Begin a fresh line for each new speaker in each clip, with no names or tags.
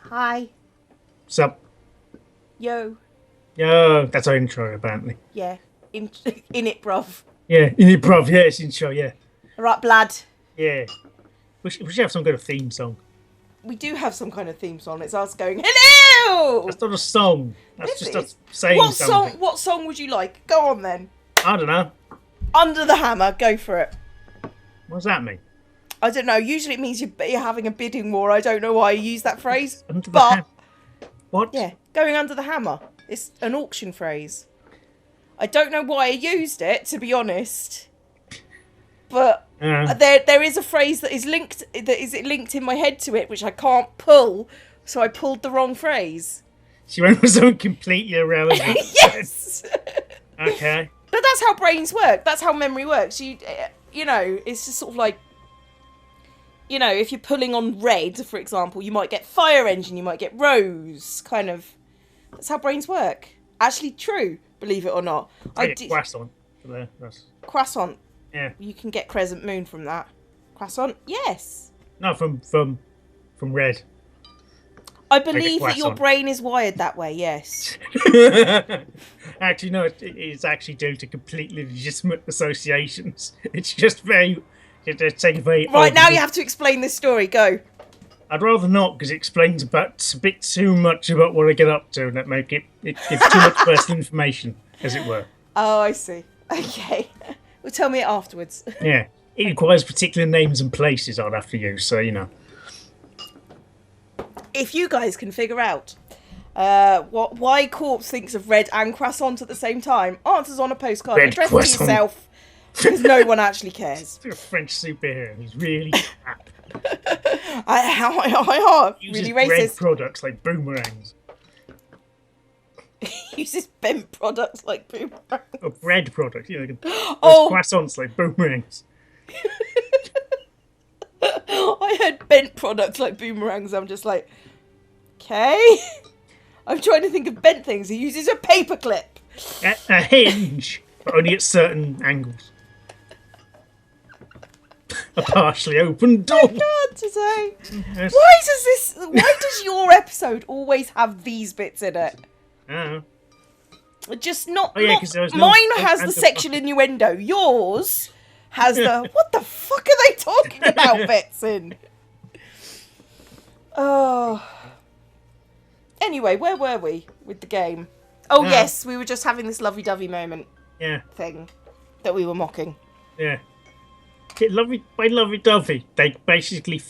Hi.
Sup?
Yo.
Yo, that's our intro, apparently.
Yeah. In, in it, bruv.
Yeah, in improv, yeah, it's intro, yeah.
Alright, blood.
Yeah. We should have some kind of theme song.
We do have some kind of theme song. It's us going, hello!
That's not a song. That's
This
just
is.
us saying
What
something.
What song would you like? Go on then.
I don't know.
Under the hammer. Go for it.
What does that mean?
I don't know. Usually it means you're having a bidding war. I don't know why you use that phrase.
Under the
But,
What?
yeah, going under the hammer. It's an auction phrase. I don't know why I used it, to be honest. But there is a phrase that is linked in my head to it, which I can't pull. So I pulled the wrong phrase.
She went for something completely irrelevant.
Yes.
Okay.
But that's how brains work. That's how memory works. You know, it's just sort of like, you know, if you're pulling on red, for example, you might get fire engine, you might get rose, kind of. That's how brains work. Actually true, believe it or not.
Croissant.
Croissant.
Yeah.
You can get crescent moon from that. Croissant? Yes.
No, from red.
I believe that your
croissant.
brain is wired that way, yes.
Actually, no, it's actually due to completely legitimate associations. It's just very... It's a very
Right, now you have to explain this story. Go.
I'd rather not, because it explains a bit too much about what I get up to, and that make it gives too much personal information, as it were.
Oh, I see. Okay. Well, tell me it afterwards.
Yeah, it requires particular names and places I'd have to use, so you know.
If you guys can figure out why Corpse thinks of red and croissant at the same time, answers on a postcard.
Red
Address
croissant.
to yourself, because no one actually cares.
You're a French superhero who's really crap.
I
Uses
really
bread
racist.
products like boomerangs.
Uses bent products like boomerang.
Or bread products, you know.
Oh.
Croissants like boomerangs.
I heard bent products like boomerangs. I'm just like, okay. I'm trying to think of bent things. He uses a paperclip.
A hinge, but only at certain angles. A partially open door.
God, today.
Yes.
Why does your episode always have these bits in it?
Oh.
Just not.
Oh, yeah,
not
'cause there was no-
mine has the
and-
sexual innuendo. Yours has the what the fuck are they talking about bits in? Oh. Anyway, where were we with the game? Oh yes, we were just having this lovey-dovey moment
Yeah,
thing that we were mocking.
yeah. Lovey Dovey. They basically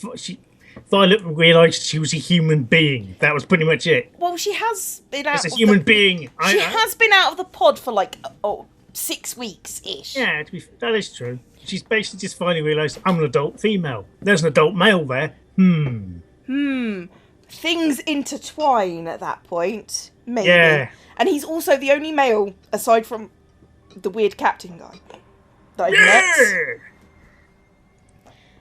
Violet realised she was a human being. That was pretty much it.
Well, she has been out.
As a human being,
She has been out of the pod for like 6 weeks ish.
Yeah, that is true. She's basically just finally realised I'm an adult female. There's an adult male there.
Things intertwine at that point, maybe.
Yeah.
And he's also the only male, aside from the weird captain guy, that I've met.
Yeah.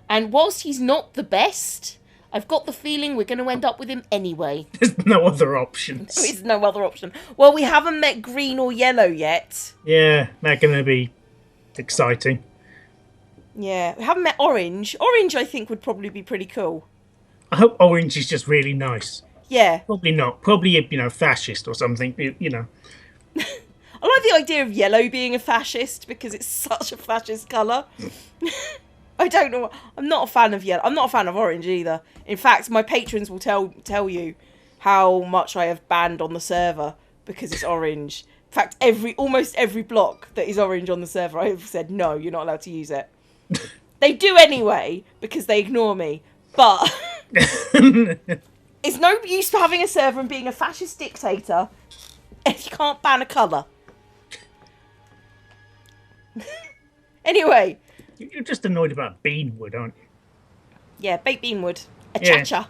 And whilst he's not the best, I've got the feeling we're going to end up with him anyway.
There's no other options.
There is no other option. Well, we haven't met green or yellow yet.
Yeah, they're going to be exciting.
Yeah, we haven't met orange. Orange, I think, would probably be pretty cool.
I hope Orange is just really nice.
Yeah.
Probably not. Probably a fascist or something. You know.
I like the idea of yellow being a fascist because it's such a fascist colour. I don't know. I'm not a fan of yellow. I'm not a fan of orange either. In fact, my patrons will tell you how much I have banned on the server because it's orange. In fact, almost every block that is orange on the server, I have said, no, you're not allowed to use it. They do anyway because they ignore me. But it's no use for having a server and being a fascist dictator if you can't ban a colour. Anyway.
You're just annoyed about beanwood, aren't you?
Yeah, baked beanwood. A
Yeah.
cha-cha.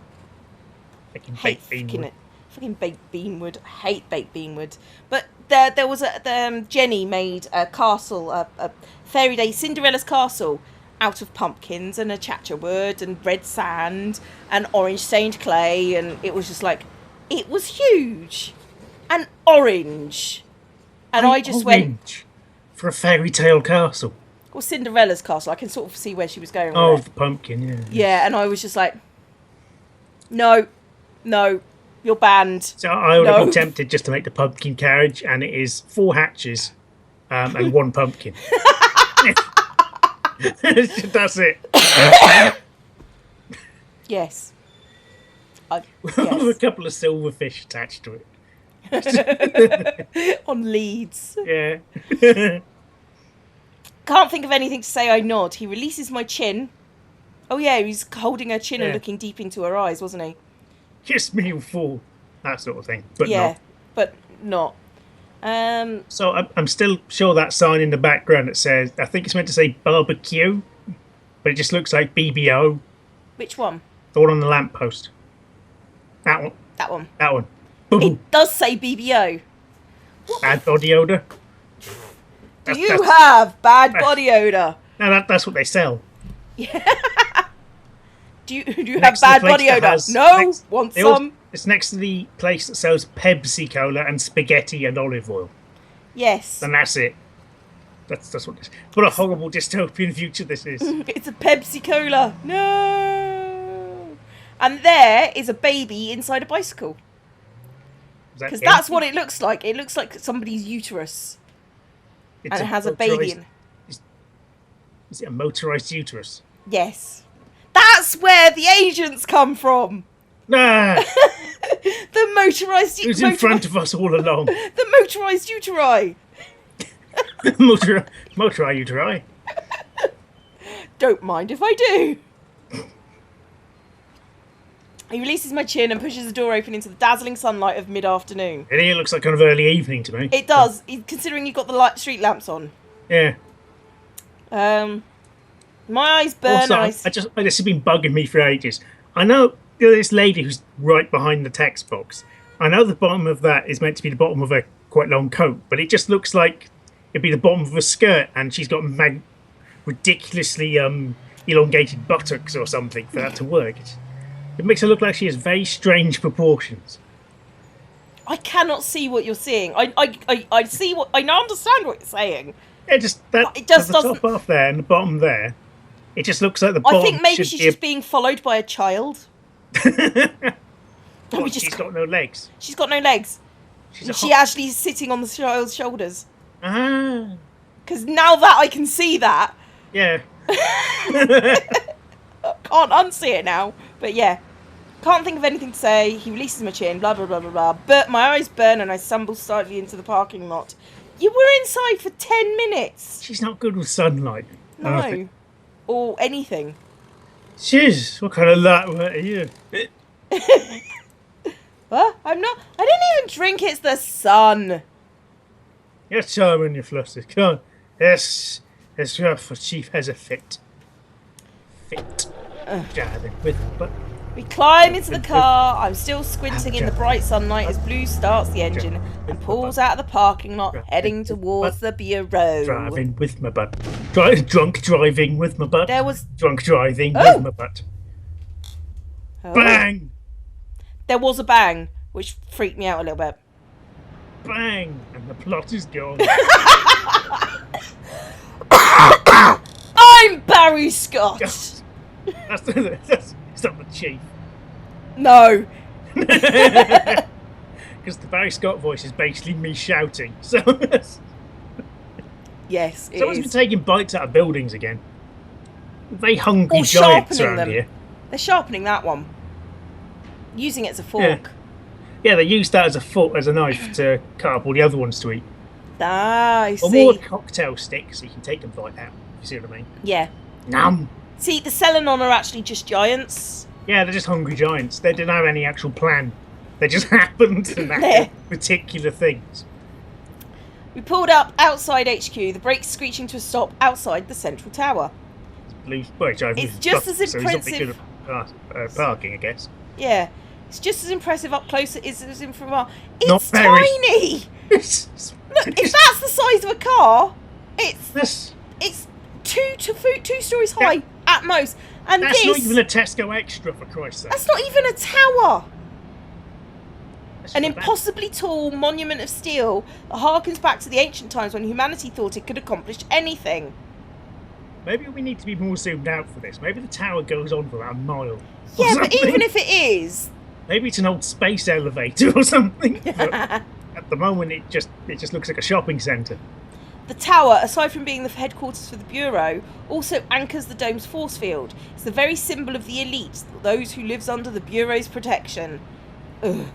Fucking
Hate
baked beanwood.
fucking baked beanwood. Hate baked beanwood. But there was Jenny made a castle, a fairy day Cinderella's castle out of pumpkins and a cha-cha wood and red sand and orange stained clay, and it was just like, it was huge and orange. And I just went,
Orange for a fairy tale castle.
well, Cinderella's castle. I can sort of see where she was going with
Oh,
it.
the pumpkin, yeah.
Yeah, and I was just like, no, You're banned.
So I would have
No.
been tempted just to make the pumpkin carriage, and it is 4 hatches and 1 pumpkin. That's it.
Yes.
With
Yes.
a couple of silverfish attached to it.
On leads.
Yeah.
Can't think of anything to say. I nod. He releases my chin. Oh yeah, he was holding her chin and
Yeah.
looking deep into her eyes, wasn't he?
Kiss me, you fool. That sort of thing. But
Yeah,
not.
but not.
So I'm still sure that sign in the background that says, I think it's meant to say barbecue, but it just looks like BBO.
Which one?
The one on the lamppost. That one.
That one.
That one. Boom.
It does say BBO.
Bad body odor.
Do you have bad body odor?
No, that's what they sell.
Do you have
Next to the
bad
place
body
that
odor?
has-
No.
next-
Want
they all-
some?
It's next to the place that sells Pepsi Cola and spaghetti and olive oil.
Yes.
And that's it. That's what this. What a horrible dystopian future this is.
It's a Pepsi Cola. No. And there is a baby inside a bicycle. Because that's what it looks like. It looks like somebody's uterus.
It's
And it has a baby in.
Is it a motorised uterus?
Yes. That's where the agents come from.
Nah!
The motorised...
Who's in front of us all along?
The motorised uteri.
Motorised uteri?
Don't mind if I do. He releases my chin and pushes the door open into the dazzling sunlight of mid-afternoon.
It here looks like kind of early evening to me.
It does, considering you've got the street lamps on.
Yeah.
My eyes burn.
Also, this has been bugging me for ages. I know this lady who's right behind the text box. I know the bottom of that is meant to be the bottom of a quite long coat, but it just looks like it'd be the bottom of a skirt, and she's got ridiculously elongated buttocks or something for that to work. It makes her look like she has very strange proportions.
I cannot see what you're seeing. I see what I now understand what you're saying.
Yeah, just that.
It just
the
doesn't.
top half there and the bottom there. It just looks like the bottom.
I think maybe
should
she's
be
just being followed by a child.
What, she's got no legs.
She's got no legs. She actually is sitting on the child's shoulders.
Ah.
Because now that I can see that,
Yeah.
can't unsee it now. But yeah, can't think of anything to say. He releases my chin. Blah blah blah blah blah. But my eyes burn and I stumble slightly into the parking lot. You were inside for 10 minutes.
She's not good with sunlight.
No, or anything.
Shiz, what kind of light are you?
What? I'm not. I didn't even drink. It's the sun.
You're charming, you flustered. Come on. Yes, rough for Chief has a fit. Driving with, but
We climb into the car. I'm still squinting in the bright sunlight as Blue starts the engine and pulls out of the parking lot, heading towards the bureau.
driving with my butt. Drunk driving with my butt.
There was
Drunk driving with my butt. Bang!
there was a bang, which freaked me out a little bit.
Bang! And the plot is gone.
I'm Barry Scott.
That's it's not the Chief.
No.
Because the Barry Scott voice is basically me shouting. So
Yes, it
someone's
is.
been taking bites out of buildings again. They hungry
Or
giants
sharpening
around
them.
here.
They're sharpening that one. Using it as a fork.
Yeah, they used that as a knife to cut up all the other ones to eat.
Ah, I
Or
see.
more cocktail sticks, so you can take them bite out. You see what I mean?
Yeah.
Nom.
See, the Selenon are actually just giants.
Yeah, they're just hungry giants. They didn't have any actual plan. They just happened to knack particular things.
We pulled up outside HQ, the brakes screeching to a stop outside the central tower. It's just as
So he's not very
impressive.
good at parking, I guess.
Yeah. It's just as impressive up close as it is in from far.
Not
It's
very.
tiny! Look, if that's the size of a car, it's two stories high at most. And
That's
this,
not even a Tesco Extra, for Christ's sake.
that's not even a tower.
That's
An
not bad.
impossibly tall monument of steel that harkens back to the ancient times when humanity thought it could accomplish anything.
Maybe we need to be more zoomed out for this. Maybe the tower goes on for about a mile. or
Yeah, but
something.
even if it is,
Maybe it's an old space elevator or something. But at the moment, it just looks like a shopping centre.
The tower, aside from being the headquarters for the Bureau, also anchors the dome's force field. It's the very symbol of the elite, those who lives under the Bureau's protection. Ugh.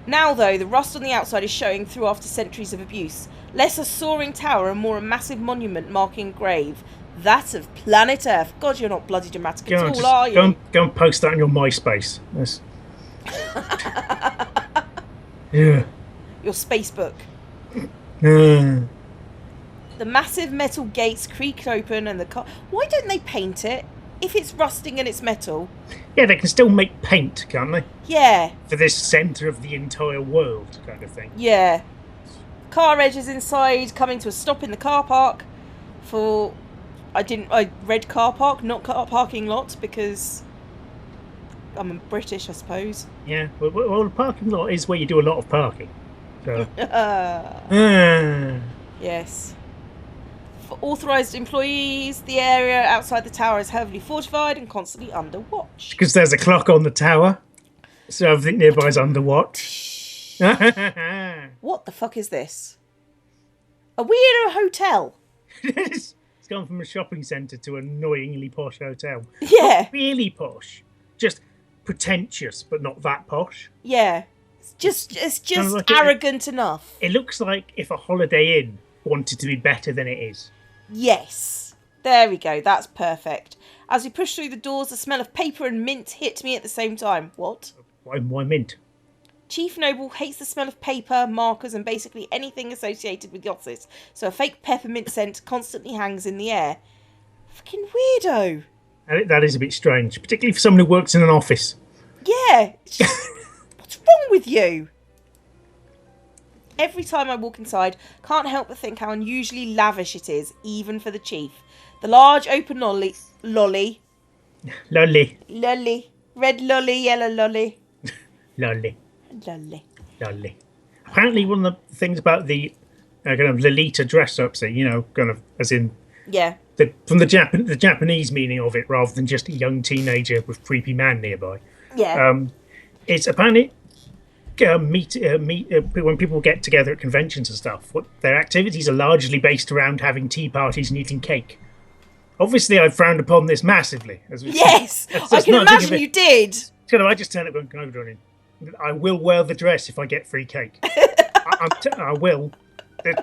Now, though, the rust on the outside is showing through after centuries of abuse. Less a soaring tower and more a massive monument marking a grave. That of planet Earth. God, you're not bloody dramatic at all, are you?
Go and post that on your MySpace. Yeah.
Your spacebook.
The
massive metal gates creak open and the car... Why don't they paint it? If it's rusting and it's metal.
Yeah, they can still make paint, can't they?
Yeah.
For this centre of the entire world kind of thing.
Yeah. Car edges inside, coming to a stop in the car park for... I read car park, not car parking lot, because I'm British, I suppose.
Yeah, well, the parking lot is where you do a lot of parking. So.
Yes. For authorised employees, the area outside the tower is heavily fortified and constantly under watch.
Because there's a clock on the tower, so everything nearby is under watch.
What the fuck is this? Are we in a hotel?
It's gone from a shopping centre to an annoyingly posh hotel.
Yeah.
Not really posh, just pretentious, but not that posh.
Yeah. It's just
kind of like
arrogant enough.
It looks like if a Holiday Inn wanted to be better than it is.
Yes. There we go. That's perfect. As we push through the doors, the smell of paper and mint hit me at the same time. What?
Why mint?
Chief Noble hates the smell of paper, markers, and basically anything associated with the office, so a fake peppermint scent constantly hangs in the air. Fucking weirdo.
That is a bit strange, particularly for someone who works in an office.
Yeah. What's wrong with you? Every time I walk inside, can't help but think how unusually lavish it is, even for the chief. The large open lolly, red lolly, yellow lolly.
Lolly.
Lovely.
Apparently, one of the things about the kind of Lolita dress-ups, kind of as in from the Japanese meaning of it, rather than just a young teenager with creepy man nearby.
Yeah.
It's apparently when people get together at conventions and stuff. Their activities are largely based around having tea parties and eating cake. Obviously, I frowned upon this massively.
Yes, I can imagine you did.
I just turn it and go, darling. I will wear the dress if I get free cake. I will.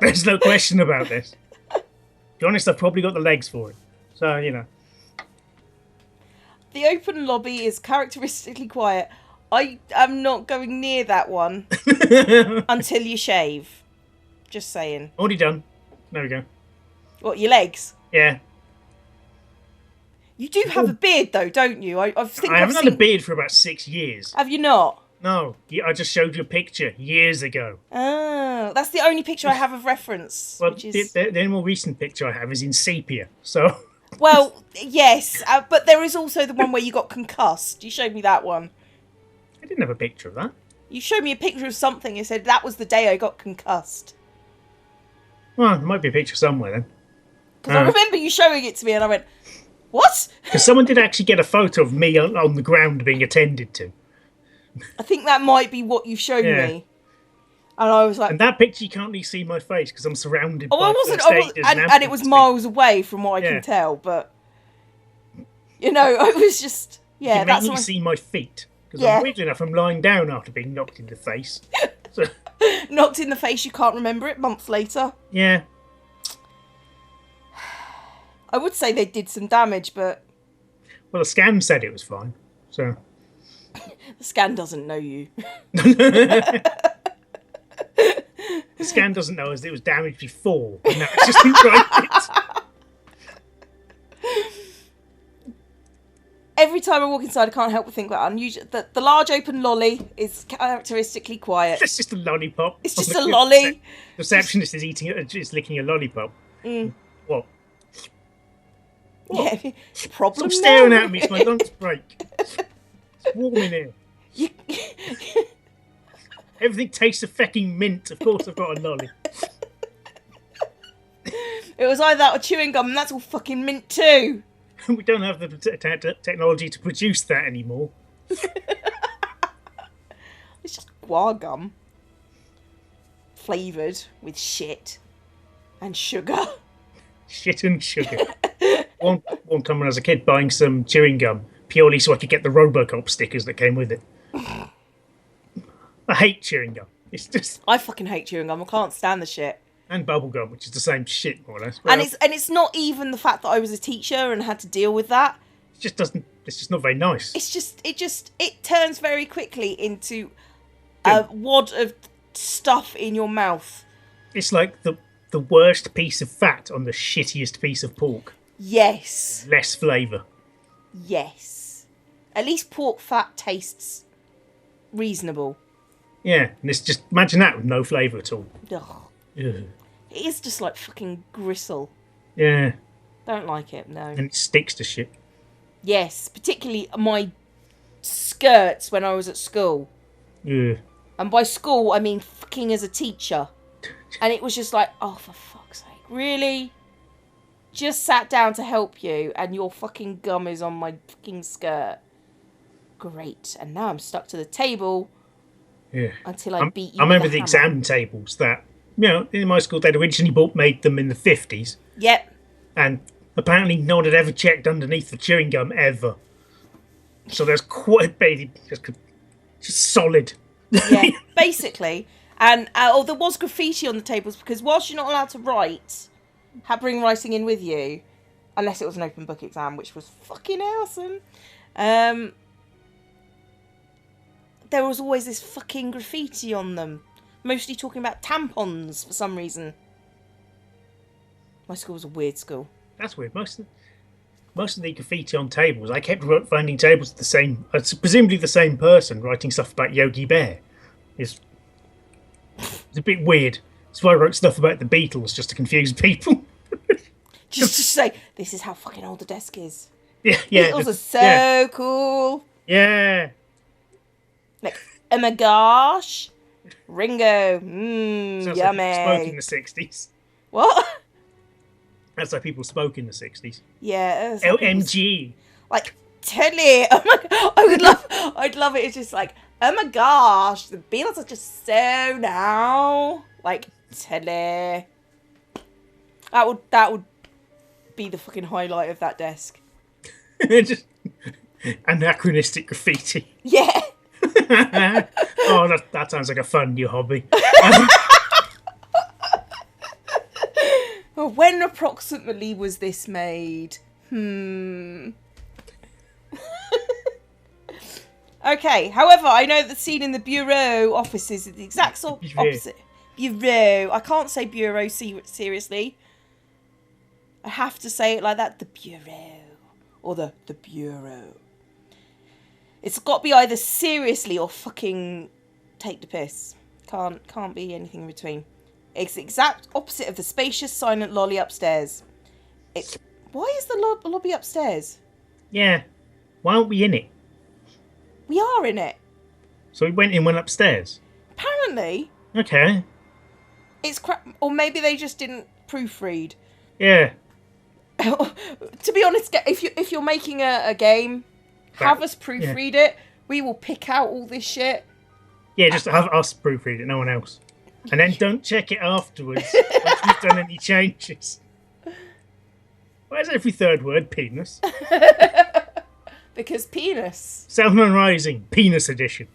There's no question about this. To be honest, I've probably got the legs for it. So,
The open lobby is characteristically quiet. I am not going near that one until you shave. Just saying.
Already done. There we go.
What, your legs?
Yeah.
You do have a beard, though, don't you? I
haven't had a beard for about 6 years.
Have you not?
No, I just showed you a picture years ago.
Oh, that's the only picture I have of reference.
Well,
which is...
the only more recent picture I have is in sepia, so...
Well, yes, but there is also the one where you got concussed. You showed me that one.
I didn't have a picture of that.
You showed me a picture of something and said that was the day I got concussed.
Well, there might be a picture somewhere then.
Because I remember you showing it to me and I went, what?
Because someone did actually get a photo of me on the ground being attended to.
I think that might be what you've shown me. And I was like...
And that picture you can't really see my face because I'm surrounded by...
And it was miles away from what I can tell, but... I was just... Yeah,
you can mainly see my feet. Because weirdly enough, I'm lying down after being knocked in the face. So...
Knocked in the face, you can't remember it months later.
Yeah.
I would say they did some damage, but...
Well, the scan said it was fine, so...
The scan doesn't know you.
The scan doesn't know as it was damaged before, and now it's just right.
Every time I walk inside, I can't help but think about unusual. The large open lolly is characteristically quiet.
It's just a lollipop.
It's just a lolly.
The receptionist is licking a lollipop. What?
Yeah, problem.
Stop staring at me. It's my lunch break. It's warm in here. Everything tastes of fecking mint. Of course, I've got a lolly.
It was either that or chewing gum, and that's all fucking mint too.
We don't have the technology to produce that anymore.
guar gum. Flavoured with shit and sugar.
Shit and sugar. one time when I was a kid buying some chewing gum purely so I could get the Robocop stickers that came with it. I hate chewing gum. It's just...
I fucking hate chewing gum. I can't stand the shit.
And bubble gum, which is the same shit, more or less.
Well, and it's not even the fact that I was a teacher and had to deal with that.
It just doesn't... It's just not very nice.
It turns very quickly into a wad of stuff in your mouth.
It's like the worst piece of fat on the shittiest piece of pork.
Yes.
Less flavour.
Yes. At least pork fat tastes reasonable.
Yeah, and it's just... Imagine that with no flavour at all.
Ugh.
Ugh.
It is just like fucking gristle.
Yeah.
Don't like it, no.
And it sticks to shit.
Yes, particularly my skirts when I was at school.
Yeah.
And by school, I mean fucking as a teacher. And it was just like, oh, for fuck's sake, really? Just sat down to help you and your fucking gum is on my fucking skirt. Great. And now I'm stuck to the table until I beat you.
I remember
with
the
hammer.
exam tables that, in my school, they'd originally made them in the 50s.
Yep.
And apparently no one had ever checked underneath the chewing gum ever. So there's quite just solid.
Yeah, basically. And there was graffiti on the tables because whilst you're not allowed to write, bring writing in with you, unless it was an open book exam, which was fucking awesome. There was always this fucking graffiti on them, mostly talking about tampons for some reason. My school was a weird school.
That's weird. Most of the graffiti on tables, I kept finding tables with the same, presumably the same person writing stuff about Yogi Bear. It's a bit weird. That's why I wrote stuff about the Beatles, just to confuse people.
just to say, this is how fucking old the desk is.
Yeah.
Beatles are so cool.
Yeah.
Like, oh my gosh. Ringo.
Sounds
Yummy.
like people spoke in the 60s.
What?
That's how people spoke in the 60s.
Yeah.
LMG.
Like, Teddy. Oh my god. I'd love it. It's just like, oh my gosh. The Beatles are just so now. Like, Teddy. That would be the fucking highlight of that desk.
Just anachronistic graffiti.
Yeah.
Oh, that sounds like a fun new hobby.
Well, when approximately was this made? Okay, however, I know the scene in the bureau offices is the exact opposite. Bureau. I can't say bureau seriously. I have to say it like that. The bureau. Or the bureau. It's got to be either seriously or fucking take the piss. Can't be anything in between. It's the exact opposite of the spacious, silent lobby upstairs. Why is the lobby upstairs?
Yeah. Why aren't we in it?
We are in it.
So we went upstairs?
Apparently.
Okay.
It's crap. Or maybe they just didn't proofread.
Yeah.
To be honest, if you're making a game, have us proofread it. We will pick out all this shit.
Yeah, just have us proofread it, no one else. And then don't check it afterwards once we've done any changes. Why is every third word penis?
Because penis.
Salmon Rising, penis edition.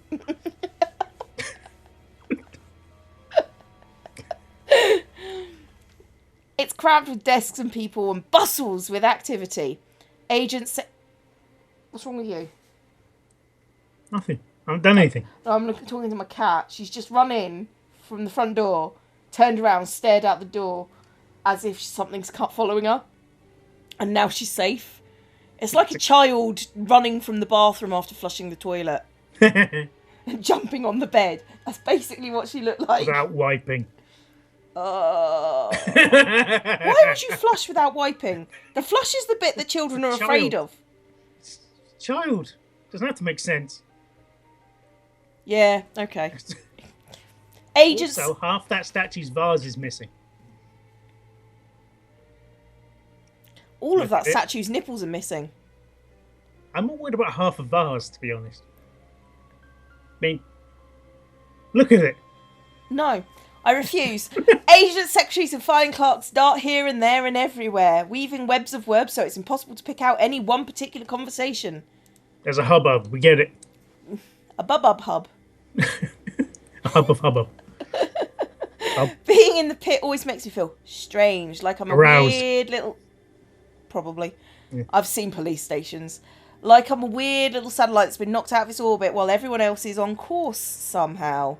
It's crammed with desks and people and bustles with activity. Agents say... What's wrong with you?
Nothing. I haven't done anything.
No, I'm talking to my cat. She's just run in from the front door, turned around, stared out the door as if something's following her. And now she's safe. It's like a child running from the bathroom after flushing the toilet. And jumping on the bed. That's basically what she looked like.
Without wiping.
Why would you flush without wiping? The flush is the bit that children are afraid of.
Child. Doesn't have to make sense.
Yeah, okay. Agents...
Also, half that statue's vase is missing.
All of that statue's nipples are missing.
I'm more worried about half a vase, to be honest. I mean, Look at it.
No, I refuse. Agent secretaries and filing clerks dart here and there and everywhere, weaving webs of words so it's impossible to pick out any one particular conversation.
There's a hubbub. We get it.
A bubub hub.
A hubbub.
Being in the pit always makes me feel strange, like I'm a
Aroused.
weird little... Probably.
Yeah.
I've seen police stations. Like I'm a weird little satellite that's been knocked out of its orbit while everyone else is on course somehow.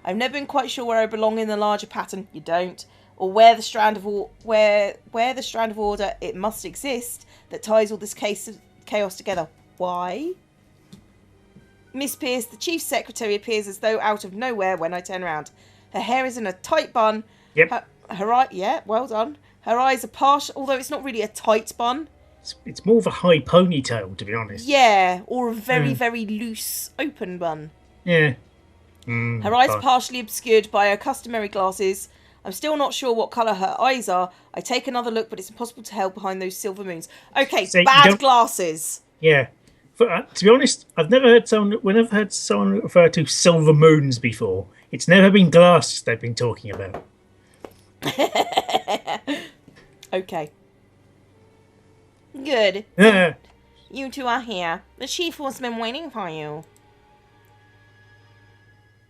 I've never been quite sure where I belong in the larger pattern. You don't. Or where the strand of where the strand of order it must exist that ties all this chaos together. Why? Miss Pierce, the chief secretary, appears as though out of nowhere when I turn around. Her hair is in a tight bun.
Yep.
Yeah, well done. Her eyes are partial, although it's not really a tight bun.
It's more of a high ponytail, to be honest.
Yeah, or a very, very loose open bun.
Yeah.
Her eyes are partially obscured by her customary glasses. I'm still not sure what colour her eyes are. I take another look, but it's impossible to tell behind those silver moons. Okay,
So
bad glasses.
Yeah. To be honest, I've never heard someone refer to silver moons before. It's never been glasses they've been talking about.
Okay. Good.
Yeah.
You two are here. The chief has been waiting for you.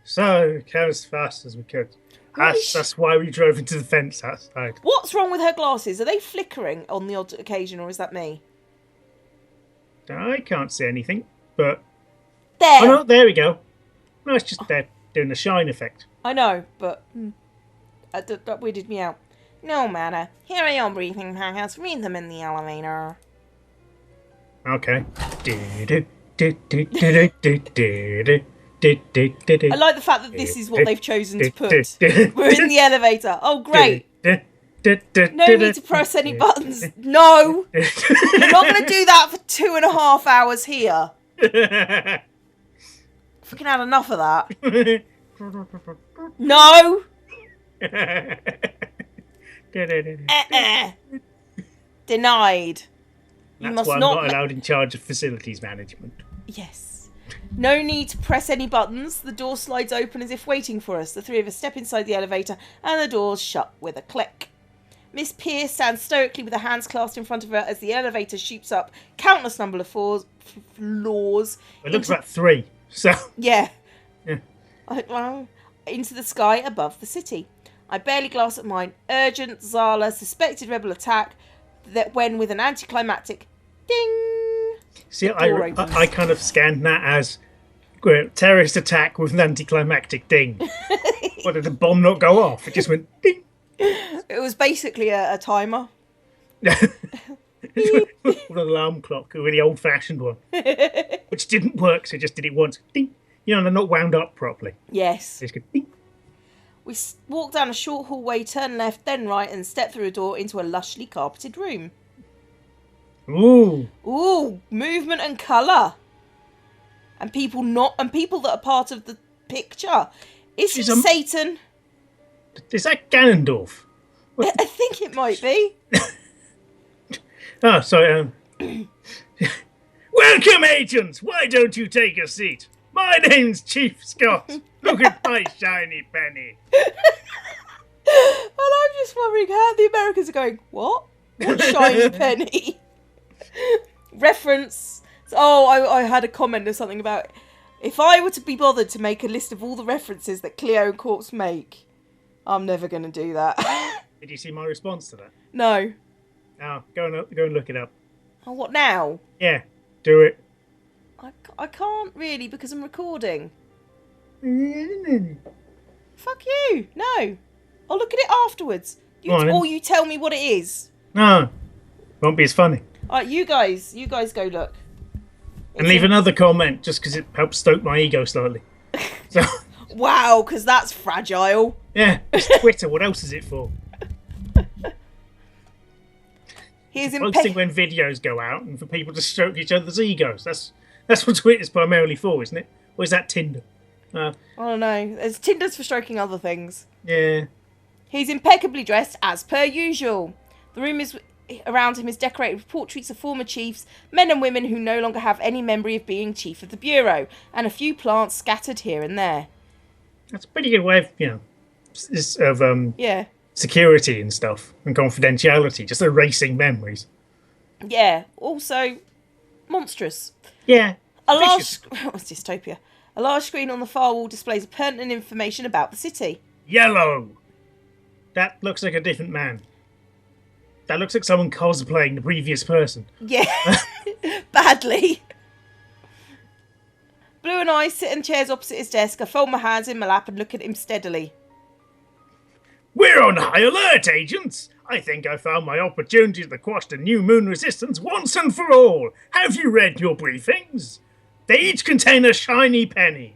So, we came as fast as we could. That's why we drove into the fence outside.
What's wrong with her glasses? Are they flickering on the odd occasion, or is that me?
I can't see anything, but...
There!
Oh, no, there we go. No, it's just they're doing the shine effect.
I know, but... that weirded me out. No matter. Here are your briefing packets. Read them in the elevator.
Okay.
I like the fact that this is what they've chosen to put. We're in the elevator. Oh, great. No need to press any buttons. No. You're not going to do that for 2.5 hours here. Fucking had enough of that. No. Denied. You
That's
must
why I'm
not
not allowed in charge of facilities management.
Yes. No need to press any buttons. The door slides open as if waiting for us. The three of us step inside the elevator and the doors shut with a click. Miss Pierce stands stoically with her hands clasped in front of her as the elevator shoots up countless number of floors.
It looks about 3, so...
Yeah.
Yeah.
Into the sky above the city. I barely glance at mine. Urgent, Zala, suspected rebel attack. That when with an anticlimactic ding.
See, I kind of scanned that as terrorist attack with an anticlimactic ding. What, did the bomb not go off? It just went ding.
It was basically a timer.
An alarm clock, a really old-fashioned one, which didn't work, so it just did it once. Ding. You know, they're not wound up properly.
Yes.
They just go ding.
We walk down a short hallway, turn left, then right, and step through a door into a lushly carpeted room.
Ooh.
Ooh, movement and colour. And people that are part of the picture. Is he Satan?
Is that Ganondorf?
I think it might be.
Oh, sorry. Welcome, agents! Why don't you take a seat? My name's Chief Scott. Look at my shiny penny.
And I'm just wondering how the Americans are going, what? What shiny penny? Reference. Oh, I had a comment or something about if I were to be bothered to make a list of all the references that Cleo and Corpse make, I'm never going to do that.
Did you see my response to that?
No.
Oh, go and look it up.
Oh, what now?
Yeah, do it.
I can't really because I'm recording. Fuck you. No. I'll look at it afterwards. Or you tell me what it is.
No. Won't be as funny.
Alright, you guys go look.
And leave another comment just because it helps stoke my ego slightly. So.
Wow, because that's fragile.
Yeah, it's Twitter. What else is it for?
Here's
posting when videos go out and for people to stroke each other's egos. That's what Twitter's primarily for, isn't it? Or is that Tinder?
I don't know. There's Tinder's for stroking other things.
Yeah.
He's impeccably dressed as per usual. The room around him is decorated with portraits of former chiefs, men and women who no longer have any memory of being chief of the bureau, and a few plants scattered here and there.
That's a pretty good way of,
Yeah.
security and stuff and confidentiality, just erasing memories.
Yeah. Also, monstrous.
Yeah.
A large...
Vicious.
What's dystopia? A large screen on the far wall displays pertinent information about the city.
Yellow. That looks like a different man. That looks like someone cosplaying the previous person.
Yeah. Badly. Blue and I sit in chairs opposite his desk. I fold my hands in my lap and look at him steadily.
We're on high alert, agents! I think I found my opportunity to quash the new moon resistance once and for all. Have you read your briefings? They each contain a shiny penny.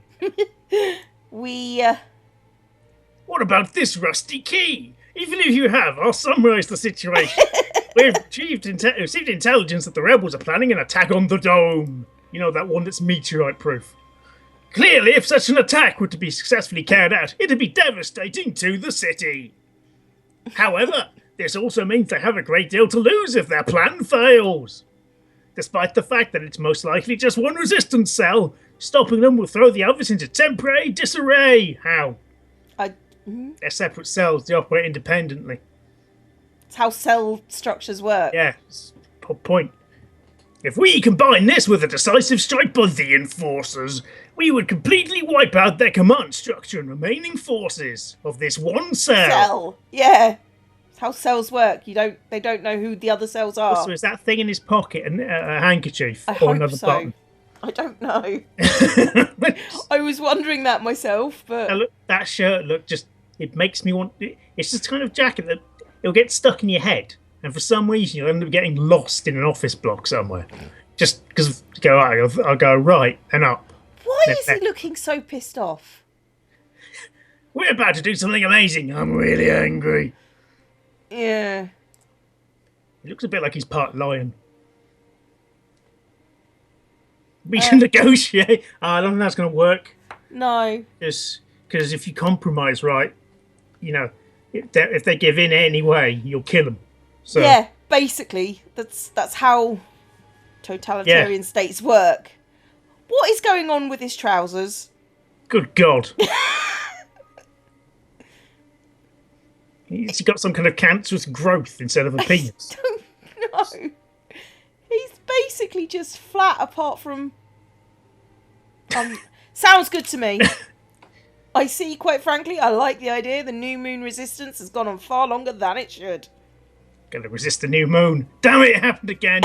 What about this rusty key? Even if you have, I'll summarize the situation. We've received intelligence that the rebels are planning an attack on the dome. You know, that one that's meteorite-proof. Clearly, if such an attack were to be successfully carried out, it'd be devastating to the city. However, this also means they have a great deal to lose if their plan fails. Despite the fact that it's most likely just one resistance cell, stopping them will throw the others into temporary disarray. How? They're separate cells, they operate independently.
It's how cell structures work.
Yeah, point. If we combine this with a decisive strike by the Enforcers, we would completely wipe out their command structure and remaining forces of this one cell.
Yeah. It's how cells work. They don't know who the other cells are.
So is that thing in his pocket a handkerchief
I
or
hope
another
so.
button?
I don't know. I was wondering that myself, but
Look, that shirt it makes me want. It's just kind of jacket that it'll get stuck in your head, and for some reason you'll end up getting lost in an office block somewhere. Just because I'll go right and up.
Why is he looking so pissed off?
We're about to do something amazing. I'm really angry.
Yeah.
He looks a bit like he's part lion. We can negotiate. I don't think that's going to work.
No.
Because if you compromise right, if they give in any way, you'll kill them. So,
yeah, basically, that's how totalitarian states work. What is going on with his trousers?
Good God. He's got some kind of cancerous growth instead of a penis.
I don't know. He's basically just flat apart from... sounds good to me. I see, quite frankly, I like the idea the new moon resistance has gone on far longer than it should.
Gonna resist the new moon. Damn it, it happened again.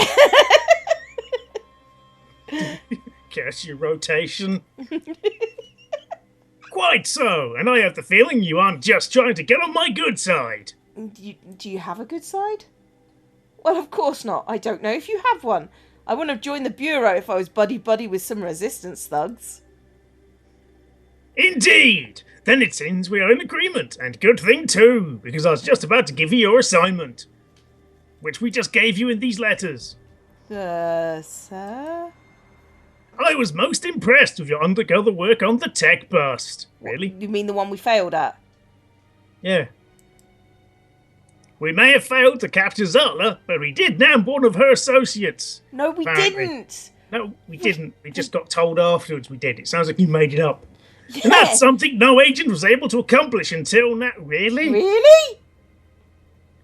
Curse your rotation. Quite so, and I have the feeling you aren't just trying to get on my good side.
Do you have a good side? Well, of course not. I don't know if you have one. I wouldn't have joined the Bureau if I was buddy-buddy with some resistance thugs.
Indeed! Then it seems we are in agreement, and good thing too, because I was just about to give you your assignment, which we just gave you in these letters.
Sir?
I was most impressed with your undercover work on the tech bust. Really?
You mean the one we failed at?
Yeah. We may have failed to capture Zala, but we did nab one of her associates.
No, we
apparently.
didn't.
No, we didn't. We just got told afterwards we did. It sounds like you made it up.
Yeah.
And that's something no agent was able to accomplish until now. Really?
Really?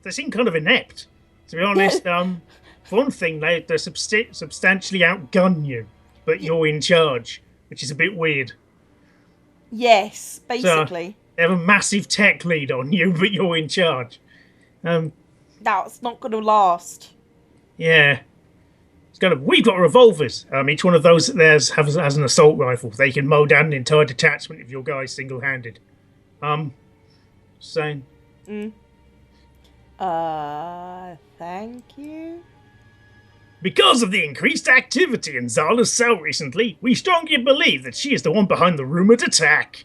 They seem kind of inept. To be honest, for one thing, they're substantially outgun you, but you're in charge, which is a bit weird.
Yes, basically.
So, they have a massive tech lead on you, but you're in charge.
That's not going to last.
Yeah. We've got revolvers. Each one of those has an assault rifle. They can mow down an entire detachment if your guy's single-handed. Saying.
Thank you?
Because of the increased activity in Zala's cell recently, we strongly believe that she is the one behind the rumoured attack.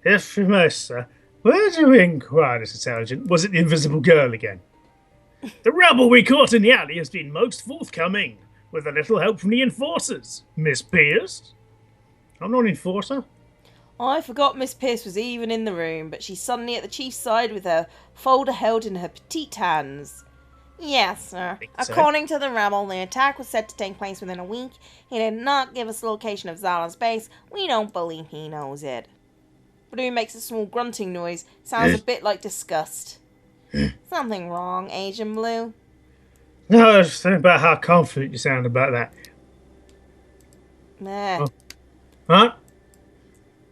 If you may, sir, where do we inquire this intelligent? Was it the invisible girl again? The rebel we caught in the alley has been most forthcoming, with a little help from the enforcers. Miss Pierce? I'm not an enforcer.
I forgot Miss Pierce was even in the room, but she's suddenly at the chief's side with her folder held in her petite hands. Yes, sir. According to the rebel, the attack was set to take place within a week. He did not give us the location of Zala's base. We don't believe he knows it. Blue makes a small grunting noise. Sounds a bit like disgust. Something wrong, Agent Blue?
No, I was just thinking about how confident you sound about that.
Meh.
Huh?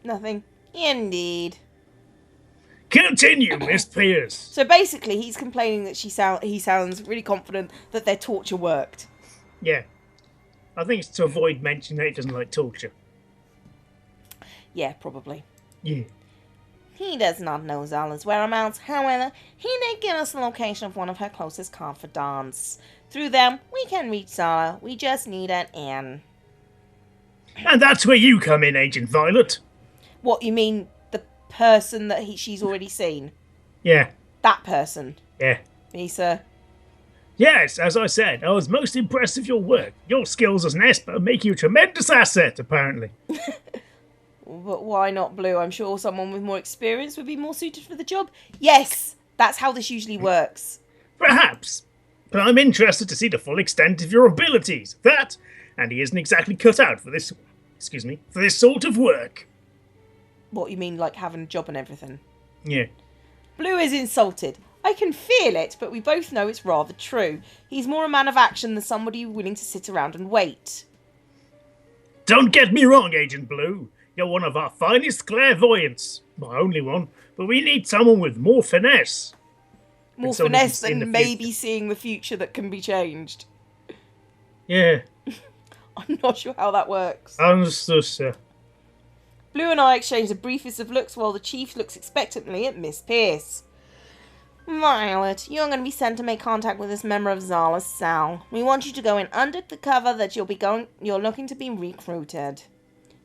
Nothing. Indeed.
Continue, Miss Pierce.
So basically, he's complaining that he sounds really confident that their torture worked.
Yeah. I think it's to avoid mentioning that he doesn't like torture.
Yeah, probably.
Yeah.
He does not know Zala's whereabouts. However, he did give us the location of one of her closest confidants. Through them, we can reach Zala. We just need an in.
And that's where you come in, Agent Violet.
What, you mean the person that she's already seen?
Yeah.
That person?
Yeah.
Me, sir?
Yes, as I said, I was most impressed with your work. Your skills as an Esper make you a tremendous asset, apparently.
But why not Blue? I'm sure someone with more experience would be more suited for the job. Yes! That's how this usually works.
Perhaps. But I'm interested to see the full extent of your abilities. That, and he isn't exactly cut out for this... for this sort of work.
What, you mean like having a job and everything?
Yeah.
Blue is insulted. I can feel it, but we both know it's rather true. He's more a man of action than somebody willing to sit around and wait.
Don't get me wrong, Agent Blue. You're one of our finest clairvoyants. My only one. But we need someone with more finesse.
More finesse than maybe seeing the future that can be changed.
Yeah.
I'm not sure how that works.
Understood, sir.
Blue and I exchange the briefest of looks while the Chief looks expectantly at Miss Pierce. Violet, you're going to be sent to make contact with this member of Zala's cell. We want you to go in under the cover that you're looking to be recruited.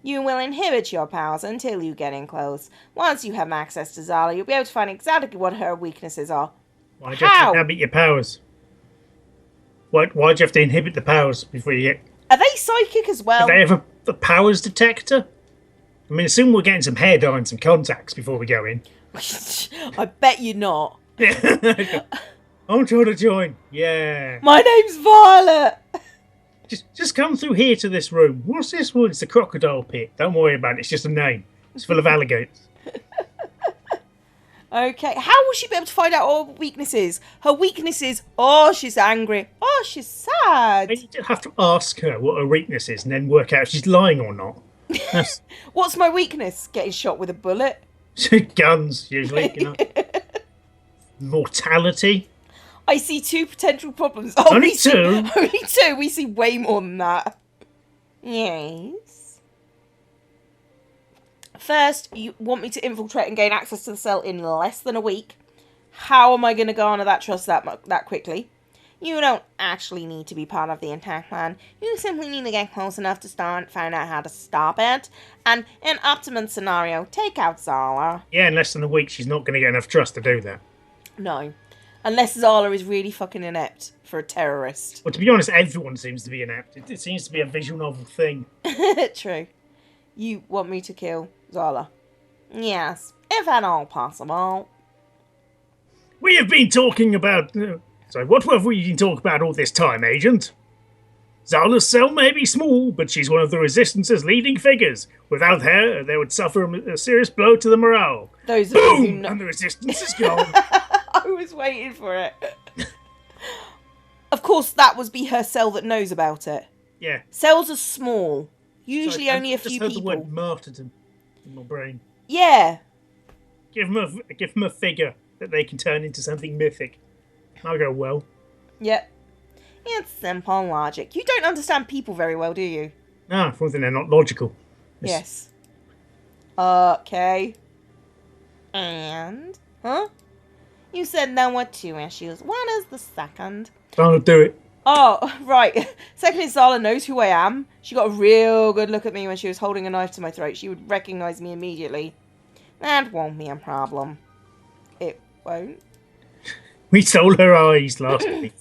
You will inhibit your powers until you get in close. Once you have access to Zala, you'll be able to find exactly what her weaknesses are.
Why'd you have to inhibit your powers? Why'd you have to inhibit the powers before you get...
Are they psychic as well?
Do they have a powers detector? I mean, assume we're getting some hair dye and some contacts before we go in.
I bet you're not.
I'm trying to join. Yeah.
My name's Violet.
Just come through here to this room. What's this one? It's the crocodile pit. Don't worry about it. It's just a name. It's full of alligators.
Okay. How will she be able to find out all her weaknesses? Her weaknesses. Oh, she's angry. Oh, she's sad.
You just have to ask her what her weakness is and then work out if she's lying or not.
What's my weakness? Getting shot with a bullet?
Guns, usually. You know. Mortality.
I see 2 potential problems.
Oh, only 2?
Only 2. We see way more than that. Yes. First, you want me to infiltrate and gain access to the cell in less than a week. How am I going to garner that trust that quickly? You don't actually need to be part of the attack plan. You simply need to get close enough to find out how to stop it. And in optimum scenario, take out Zala.
Yeah, in less than a week, she's not going to get enough trust to do that.
No. Unless Zala is really fucking inept for a terrorist.
Well, to be honest, everyone seems to be inept. It seems to be a visual novel thing.
True. You want me to kill Zala? Yes, if at all possible.
We have been talking about... what have we been talking about all this time, Agent? Zala's cell may be small, but she's one of the Resistance's leading figures. Without her, they would suffer a serious blow to the morale.
Those
Boom! And the Resistance is gone.
I was waiting for it. Of course, that would be her cell that knows about it.
Yeah.
Cells are small. Usually only a few people. I just heard the
word martyrdom in my brain.
Yeah.
Give them a figure that they can turn into something mythic. I'll go well.
Yep. It's simple logic. You don't understand people very well, do you?
No, for one thing, they're not logical.
Yes. Okay. And? Huh? You said there were 2 issues. What is the second?
Trying to do it.
Oh, right. Second is Zala knows who I am. She got a real good look at me when she was holding a knife to my throat. She would recognise me immediately. That won't be a problem. It won't.
We stole her eyes last week.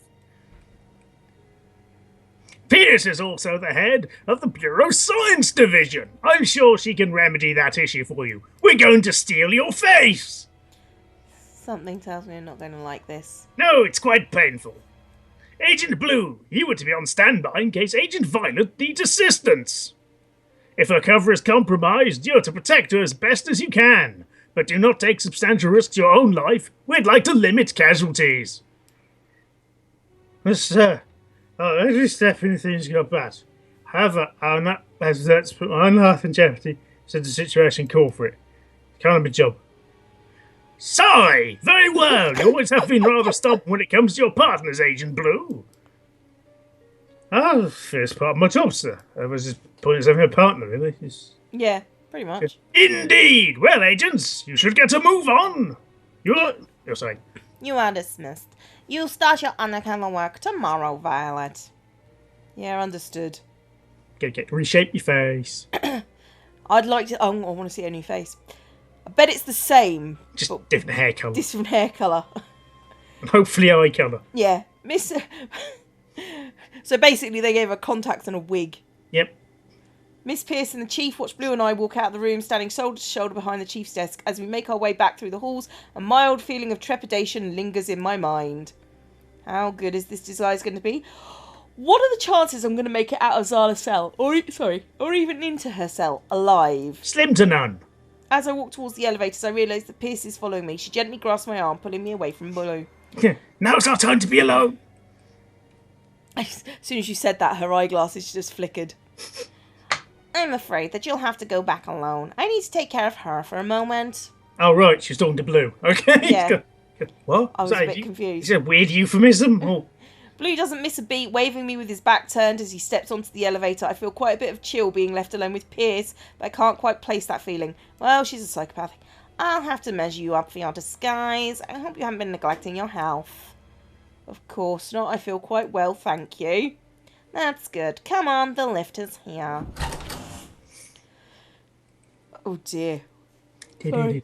Pierce is also the head of the Bureau Science Division. I'm sure she can remedy that issue for you. We're going to steal your face.
Something tells me I'm not going to like this.
No, it's quite painful. Agent Blue, you were to be on standby in case Agent Violet needs assistance. If her cover is compromised, you're to protect her as best as you can. but do not take substantial risks to your own life. We'd like to limit casualties. Sir, every step in things go bad. However, that's put my own life in jeopardy should the situation call for it. Can't be job. Sigh! Very well. You always have been rather stubborn when it comes to your partners, Agent Blue. First part of my job, sir. I was just point of having a partner, really.
Yeah, pretty much.
Indeed. Well, agents, you should get a move on. You're sorry.
You are dismissed. You'll start your undercover work tomorrow, Violet. Yeah, understood.
Get reshape your face.
I'd like to... Oh, I want to see a new face. I bet it's the same.
Just different hair colour.
Different hair colour.
And hopefully eye colour.
Yeah. Miss... So basically they gave her contacts and a wig.
Yep.
Miss Pierce and the Chief watch Blue and I walk out of the room, standing shoulder to shoulder behind the Chief's desk. As we make our way back through the halls, a mild feeling of trepidation lingers in my mind. How good is this disguise going to be? What are the chances I'm going to make it out of Zala's cell, or even into her cell, alive?
Slim to none.
As I walk towards the elevators, I realise that Pierce is following me. She gently grasps my arm, pulling me away from Blue.
Now's our time to be alone.
As soon as you said that, her eyeglasses just flickered. I'm afraid that you'll have to go back alone. I need to take care of her for a moment.
Oh, right. She's talking to Blue. Okay.
Yeah.
What?
I was a bit confused.
Is it a weird euphemism? Oh.
Blue doesn't miss a beat, waving me with his back turned as he steps onto the elevator. I feel quite a bit of chill being left alone with Pierce, but I can't quite place that feeling. Well, she's a psychopath. I'll have to measure you up for your disguise. I hope you haven't been neglecting your health. Of course not. I feel quite well, thank you. That's good. Come on, the lift is here. Oh dear. Sorry.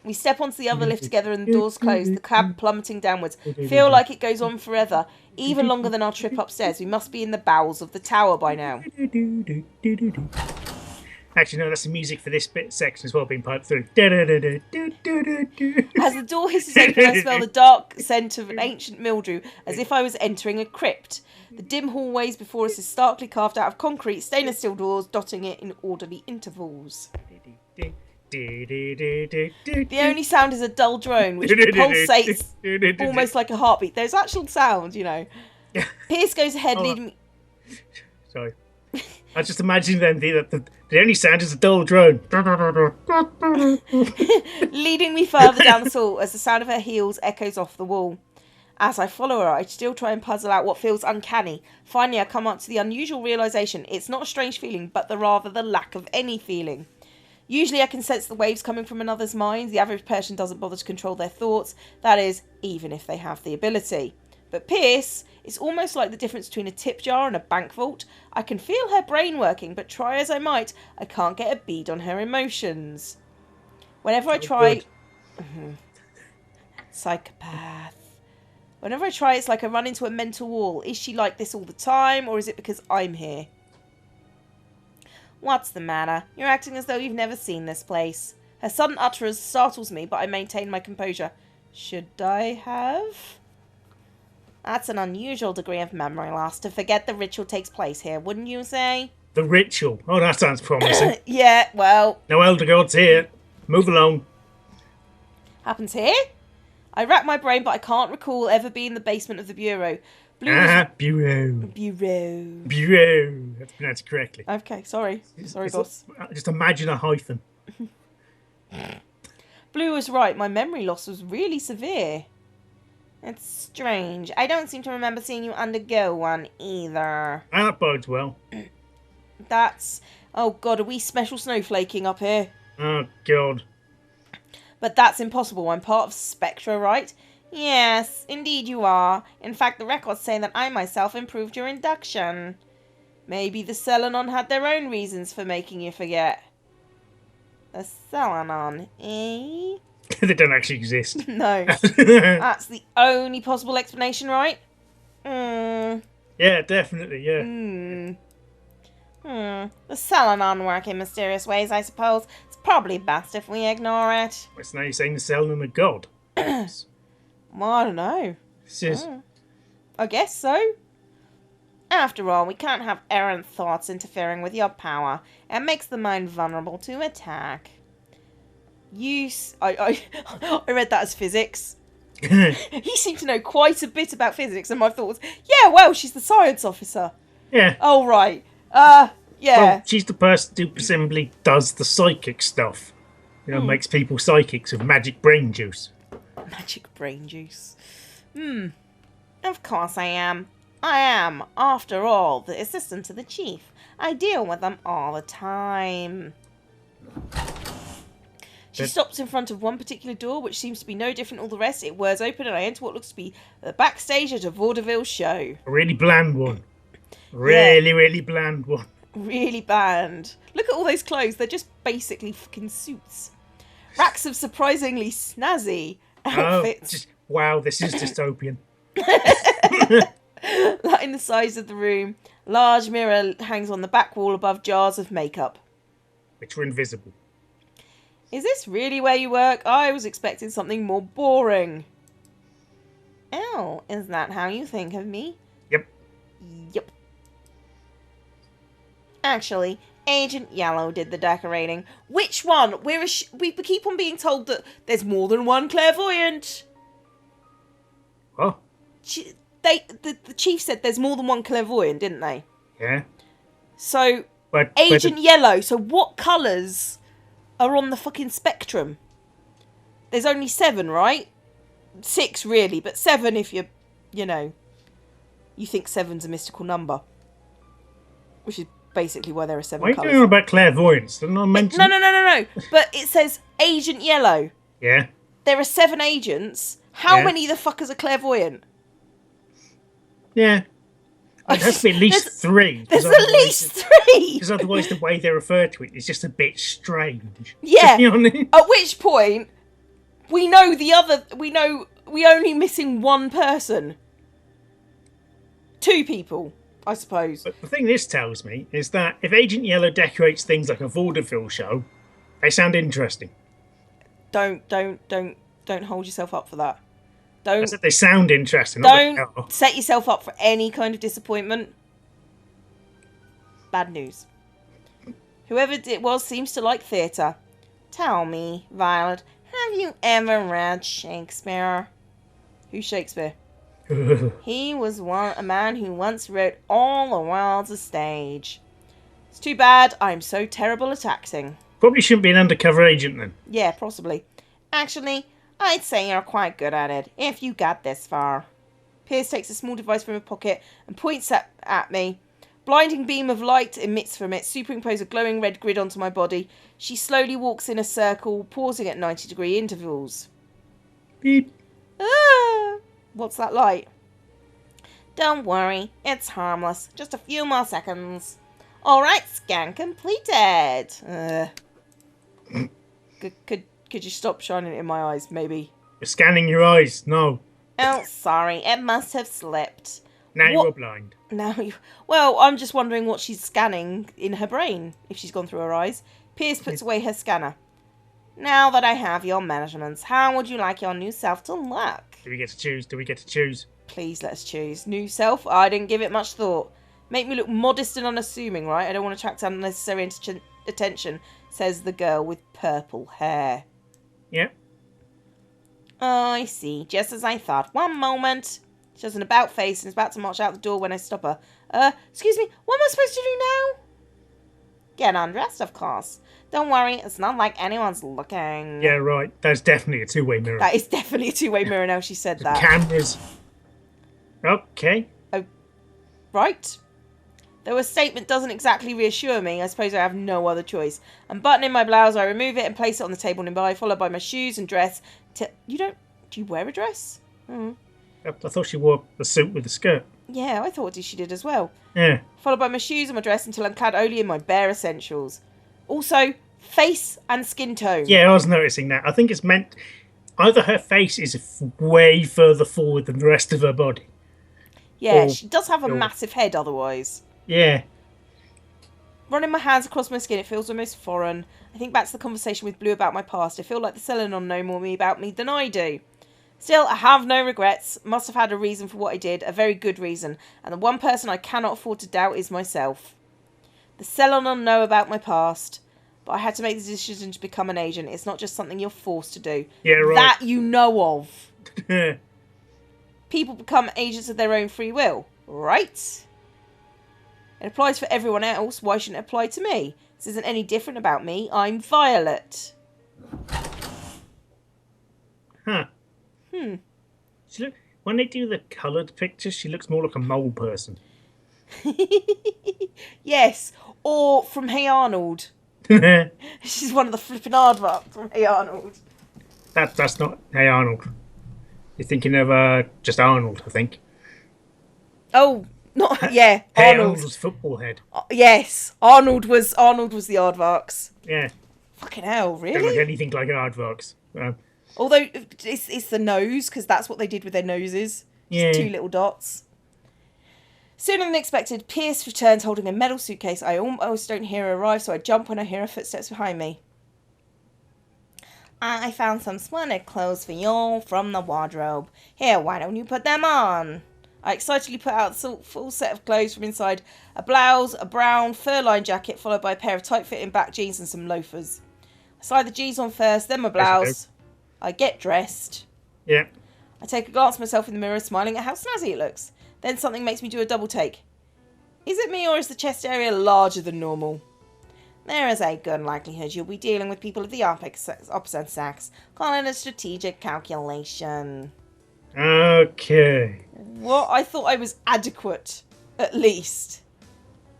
We step onto the other lift together and the doors close, the cab plummeting downwards. Feel like it goes on forever, even longer than our trip upstairs. We must be in the bowels of the tower by now.
Actually, no, that's the music for this section as well being piped through.
As the door hisses open, I smell the dark scent of an ancient mildew, as if I was entering a crypt. The dim hallways before us is starkly carved out of concrete, stainless steel doors dotting it in orderly intervals. The only sound is a dull drone, which pulsates almost like a heartbeat. There's actual sound, you know. Pierce goes ahead, leading me...
Sorry. I just imagine then the only sound is a dull drone.
Leading me further down the hall as the sound of her heels echoes off the wall. As I follow her, I still try and puzzle out what feels uncanny. Finally, I come up to the unusual realisation. It's not a strange feeling, but rather the lack of any feeling. Usually I can sense the waves coming from another's mind. The average person doesn't bother to control their thoughts. That is, even if they have the ability. But Pierce, it's almost like the difference between a tip jar and a bank vault. I can feel her brain working, but try as I might, I can't get a bead on her emotions. Whenever I try... Psychopath. Whenever I try, it's like I run into a mental wall. Is she like this all the time, or is it because I'm here? What's the matter? You're acting as though you've never seen this place. Her sudden utterance startles me, but I maintain my composure. Should I have? That's an unusual degree of memory loss to forget the ritual takes place here, wouldn't you say?
The ritual? Oh, that sounds promising.
Yeah, well...
No elder gods here. Move along.
Happens here? I rack my brain, but I can't recall ever being in the basement of the Bureau.
Bureau. Bureau. That's pronounced correctly.
Okay, sorry. Sorry, boss.
Just imagine a hyphen.
Blue was right. My memory loss was really severe. It's strange. I don't seem to remember seeing you undergo one either.
That bodes well.
That's... Oh, God, are we special snowflaking up here?
Oh, God.
But that's impossible. I'm part of Spectra, right? Yes, indeed you are. In fact, the records say that I myself improved your induction. Maybe the Selenon had their own reasons for making you forget. The Selenon, eh?
They don't actually exist.
No. That's the only possible explanation, right?
Yeah, definitely, yeah.
The Selenon work in mysterious ways, I suppose. It's probably best if we ignore it.
It's now you're saying the Selenon are God.
Well, I don't know. I guess so. After all, we can't have errant thoughts interfering with your power. It makes the mind vulnerable to attack. I read that as physics. He seemed to know quite a bit about physics, and my thought was, yeah, well, she's the science officer.
Yeah.
Oh, right. Yeah.
Well, she's the person who presumably does the psychic stuff. You know, makes people psychics with magic brain juice.
Magic brain juice. Of course I am. I am, after all, the assistant to the chief. I deal with them all the time. She stops in front of one particular door, which seems to be no different from all the rest. It whirs open, and I enter what looks to be the backstage at a vaudeville show.
A really bland one. Really bland one.
Really bland. Look at all those clothes. They're just basically fucking suits. Racks of surprisingly snazzy outfits.
Wow, this is dystopian.
Lighting the sides of the room. Large mirror hangs on the back wall above jars of makeup.
Which are invisible.
Is this really where you work? I was expecting something more boring. Oh, is that how you think of me?
Yep.
Yep. Actually, Agent Yellow did the decorating. Which one? We keep on being told that there's more than one clairvoyant.
Oh.
The chief said there's more than one clairvoyant, didn't they?
Yeah.
So, Agent Yellow. So what colours are on the fucking spectrum? There's only 7, right? 6 really, but 7 if you think 7's a mystical number. Which is basically why there are 7 colours.
Why are you doing about clairvoyance? Didn't I mention?
No. But it says Agent Yellow.
Yeah.
There are 7 agents. How many the fuck is a clairvoyant?
Yeah. It has to be at least 3.
There's at least 3!
Because otherwise the way they refer to it is just a bit strange.
Yeah.
You know what I mean?
At which point, we only missing one person. 2 people, I suppose.
But the thing this tells me is that if Agent Yellow decorates things like a vaudeville show, they sound interesting.
Don't hold yourself up for that.
I said they sound interesting.
Don't set yourself up for any kind of disappointment. Bad news. Whoever it was seems to like theatre. Tell me, Violet, have you ever read Shakespeare? Who's Shakespeare? He was a man who once wrote all the world's a stage. It's too bad I'm so terrible at acting.
Probably shouldn't be an undercover agent then.
Yeah, possibly. Actually, I'd say you're quite good at it, if you got this far. Pierce takes a small device from her pocket and points at me. Blinding beam of light emits from it, superimpose a glowing red grid onto my body. She slowly walks in a circle, pausing at 90-degree intervals.
Beep.
Ah! What's that light? Don't worry, it's harmless. Just a few more seconds. Alright, scan completed. Could you stop shining it in my eyes, maybe?
You're scanning your eyes. No.
Oh, sorry. It must have slipped.
Now you're blind.
Well, I'm just wondering what she's scanning in her brain, if she's gone through her eyes. Pierce puts away her scanner. Now that I have your measurements, how would you like your new self to look?
Do we get to choose?
Please, let's choose. New self? I didn't give it much thought. Make me look modest and unassuming, right? I don't want to attract unnecessary attention, says the girl with purple hair.
Yep.
Oh, I see. Just as I thought. One moment. She has an about face and is about to march out the door when I stop her. Excuse me, what am I supposed to do now? Get undressed, of course. Don't worry, it's not like anyone's looking.
Yeah, right. That's definitely a two-way mirror.
That is definitely a two-way mirror now she said that.
Cameras. Okay.
Oh, right. Though a statement doesn't exactly reassure me, I suppose I have no other choice. Unbuttoning my blouse, I remove it and place it on the table nearby, followed by my shoes and dress. Do you wear a dress?
I thought she wore the suit with the skirt.
Yeah, I thought she did as well.
Yeah.
Followed by my shoes and my dress until I'm clad only in my bare essentials. Also, face and skin tone.
Yeah, I was noticing that. I think it's meant... Either her face is way further forward than the rest of her body.
Yeah, she does have a massive head otherwise.
Yeah.
Running my hands across my skin, it feels almost foreign. I think back to the conversation with Blue about my past. I feel like the Selenon know more about me than I do. Still, I have no regrets. Must have had a reason for what I did, a very good reason. And the one person I cannot afford to doubt is myself. The Selenon know about my past, but I had to make the decision to become an agent. It's not just something you're forced to do.
Yeah, right.
That you know of. People become agents of their own free will, right? It applies for everyone else. Why shouldn't it apply to me? This isn't any different about me. I'm Violet.
Huh. When they do the coloured pictures, she looks more like a mole person.
Yes, or from Hey Arnold. She's one of the flipping aardvarks from Hey Arnold.
That's not Hey Arnold. You're thinking of just Arnold, I think.
Oh, not yeah,
Hey
Arnold.
Arnold's football head.
Yes, Arnold was the aardvarks.
Yeah.
Fucking hell,
Don't look
really?
anything like aardvarks.
Although it's the nose, because that's what they did with their noses.
Yeah.
Just 2 little dots. Sooner than expected, Pierce returns holding a metal suitcase. I almost don't hear her arrive, so I jump when I hear her footsteps behind me. I found some splendid clothes for you from the wardrobe. Here, why don't you put them on? I excitedly put out the full set of clothes from inside. A blouse, a brown fur-lined jacket, followed by a pair of tight-fitting black jeans and some loafers. I slide the jeans on first, then my blouse. I get dressed.
Yeah.
I take a glance at myself in the mirror, smiling at how snazzy it looks. Then something makes me do a double take. Is it me, or is the chest area larger than normal? There is a good likelihood you'll be dealing with people of the opposite sex. Call it a strategic calculation.
Okay.
Well, I thought I was adequate, at least.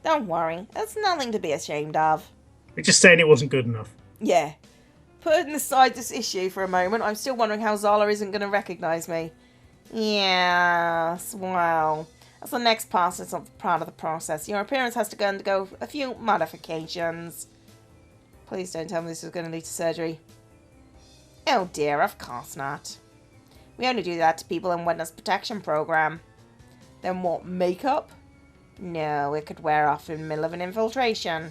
Don't worry, that's nothing to be ashamed of.
We're just saying it wasn't good enough.
Yeah. Putting aside this issue for a moment, I'm still wondering how Zala isn't going to recognise me. Yes, well, that's the next part of the process. Your appearance has to undergo a few modifications. Please don't tell me this is going to lead to surgery. Oh dear, of course not. We only do that to people in witness protection program. Then what, makeup? No, it could wear off in the middle of an infiltration.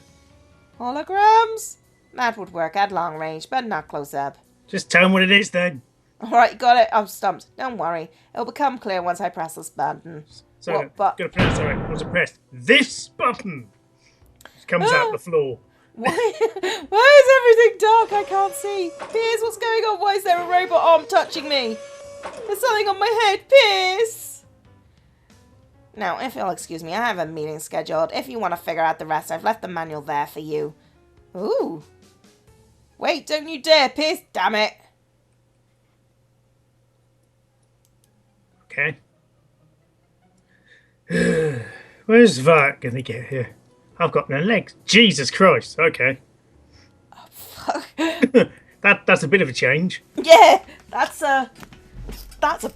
Holograms? That would work at long range, but not close up.
Just tell them what it is then.
Alright, got it. I'm stumped. Don't worry. It'll become clear once I press this button.
So,
What, but
gotta press, sorry, what's it pressed? This button! It comes out the floor.
why is everything dark? I can't see. Piers, what's going on? Why is there a robot arm touching me? There's something on my head, Piers! Now, if you'll excuse me, I have a meeting scheduled. If you want to figure out the rest, I've left the manual there for you. Ooh. Wait, don't you dare, Piers. Damn it.
Okay. Where's that gonna get here? I've got no legs. Jesus Christ. Okay.
Oh, fuck.
That's a bit of a change.
Yeah, that's a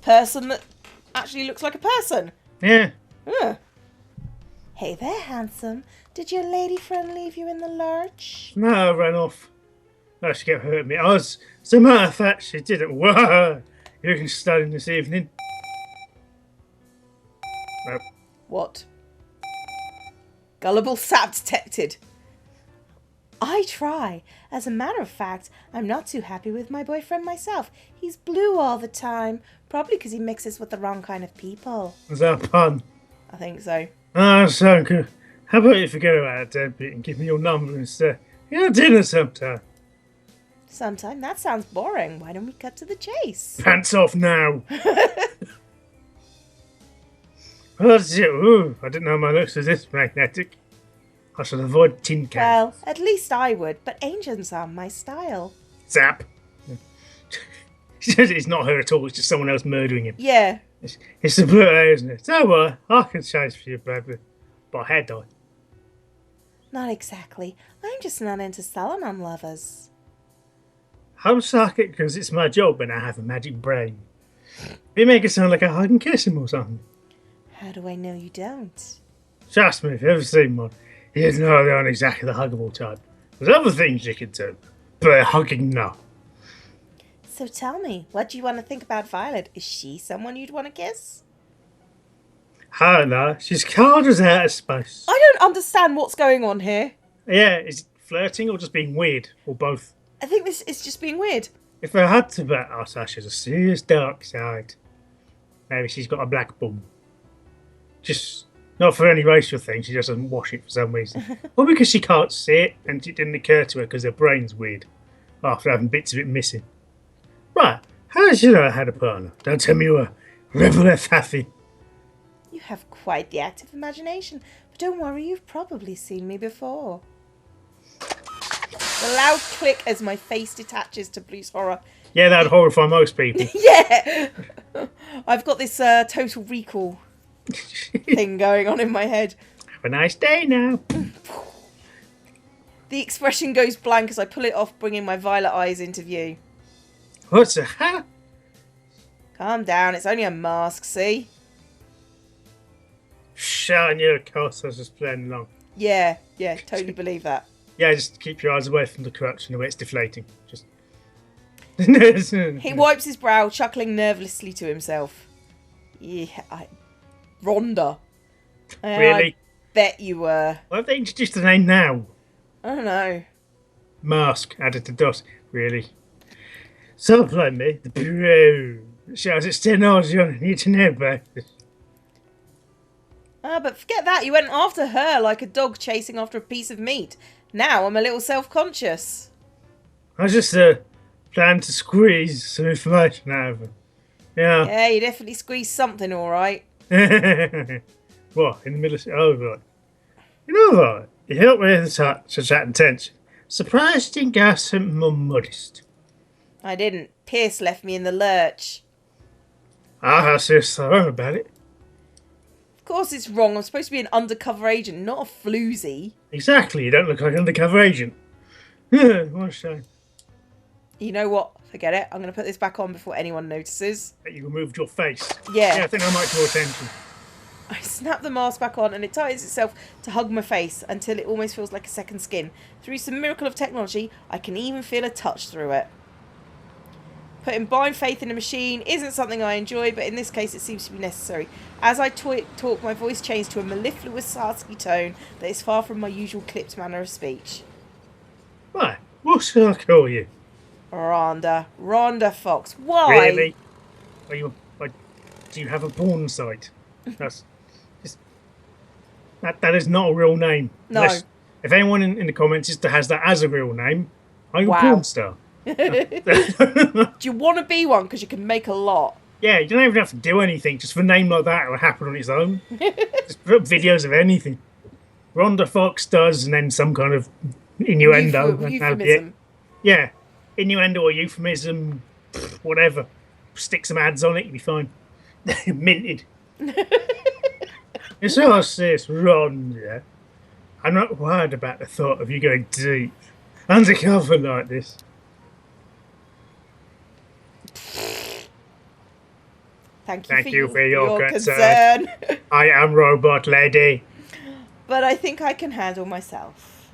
person that actually looks like a person.
Yeah.
Huh. Hey there, handsome. Did your lady friend leave you in the lurch?
No, I ran off. No, she kept hurting me. As a matter of fact, she didn't. Whoa! You can study this evening. Nope.
What? Gullible sap detected. I try. As a matter of fact, I'm not too happy with my boyfriend myself. He's blue all the time. Probably because he mixes with the wrong kind of people.
Was that a pun?
I think so.
Ah, so good. How about you forget about it, Deadbeat, and give me your number instead? Dinner sometime.
Sometime? That sounds boring. Why don't we cut to the chase?
Pants off now. What's it? Ooh, I didn't know my looks was this magnetic. I should avoid tin cans.
Well, at least I would, but ancients aren't my style.
Zap. It's not her at all, it's just someone else murdering him.
Yeah.
It's the blue hair, isn't it? Don't worry, I can change for you, baby. But I had died.
Not exactly. I'm just not into Selenon lovers.
I'm psychic because it's my job and I have a magic brain. You make it sound like I can kiss him or something.
How do I know you don't?
Trust me, if you've ever seen one, you know they aren't exactly the huggable type. There's other things you can do, but hugging, no.
So tell me, what do you want to think about Violet? Is she someone you'd want to kiss?
I don't know, she's cold as out of space.
I don't understand what's going on here.
Yeah, is it flirting or just being weird, or both?
I think this is just being weird.
If I had to bet, I'd say she's a serious dark side. Maybe she's got a black bum. Just Not for any racial thing, she just doesn't wash it for some reason. Or because she can't see it, and it didn't occur to her because her brain's weird after having bits of it missing. Right, how did you know I had a partner? Don't tell me you were Rebel F. Haffy.
You have quite the active imagination, but don't worry, you've probably seen me before. The loud click as my face detaches to Blue's horror.
Yeah, that'd horrify most people.
Yeah! I've got this total recall thing going on in my head.
Have a nice day now.
The expression goes blank as I pull it off, bringing my violet eyes into view.
What's a hat?
Calm down, it's only a mask, see?
Shut your course, I was just playing along.
Yeah, totally believe that.
Yeah, just keep your eyes away from the crutch and the way it's deflating. Just.
He wipes his brow, chuckling nervously to himself. Yeah, Rhonda.
Really?
I bet you were.
Why have they introduced the name now?
I don't know.
Mask added to DOS. Really? So like me, the Bureau shows its technology on the internet basis.
But forget that, you went after her like a dog chasing after a piece of meat. Now I'm a little self-conscious.
I was just planning to squeeze some information out of her. Yeah.
Yeah, you definitely squeezed something, alright.
What? In the middle of... Oh, right. You know what? You helped me with such that intention. Surprised you didn't go something more modest.
I didn't. Pierce left me in the lurch.
I was so wrong about it.
Of course it's wrong. I'm supposed to be an undercover agent, not a floozy.
Exactly. You don't look like an undercover agent. What a shame.
You know what? Forget it. I'm going to put this back on before anyone notices.
You removed your face.
Yeah.
Yeah, I think I might draw attention.
I snap the mask back on and it tightens itself to hug my face until it almost feels like a second skin. Through some miracle of technology, I can even feel a touch through it. Putting blind faith in a machine isn't something I enjoy, but in this case it seems to be necessary. As I talk, my voice changed to a mellifluous, husky tone that is far from my usual clipped manner of speech.
Why? What should I call you?
Rhonda Fox. Why?
Really? Do you have a porn site? That's just, that is not a real name.
No.
Unless, if anyone in the comments has that as a real name, are you a porn star?
Do you want to be one? Because you can make a lot.
Yeah, you don't even have to do anything. Just for a name like that, it will happen on its own. Just put up videos of anything. Rhonda Fox does, and then some kind of innuendo.
Euphemism.
Yeah, innuendo or euphemism, whatever. Stick some ads on it, you'll be fine. Minted. It's all this, Rhonda. I'm not worried about the thought of you going deep undercover like this.
Thank you for your concern.
I am Robot Lady.
But I think I can handle myself.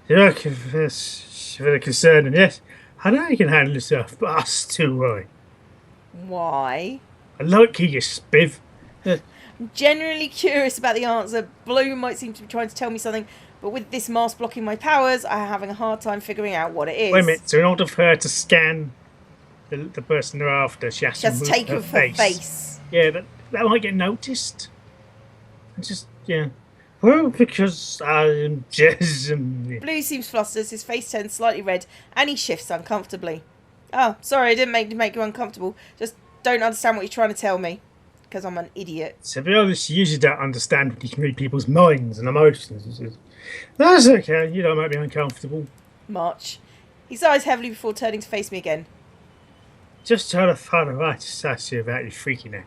You're very concerned, yes. I know you can handle yourself, but us too, right?
Why?
I like you, you spiv.
I'm genuinely curious about the answer. Blue might seem to be trying to tell me something, but with this mask blocking my powers, I'm having a hard time figuring out what it is.
Wait a minute, so in order for her to scan the person they're after, she has to move
take
her
off her face.
Yeah, that might get noticed. Yeah. Well, because I'm just...
Blue seems flustered, his face turns slightly red, and he shifts uncomfortably. Oh, sorry, I didn't make you uncomfortable. Just don't understand what you're trying to tell me. Because I'm an idiot.
To be honest, you usually don't understand when you can read people's minds and emotions. That's okay, you don't make me uncomfortable.
Much. He sighs heavily before turning to face me again.
Just trying to find a right to sass you about your freaking out.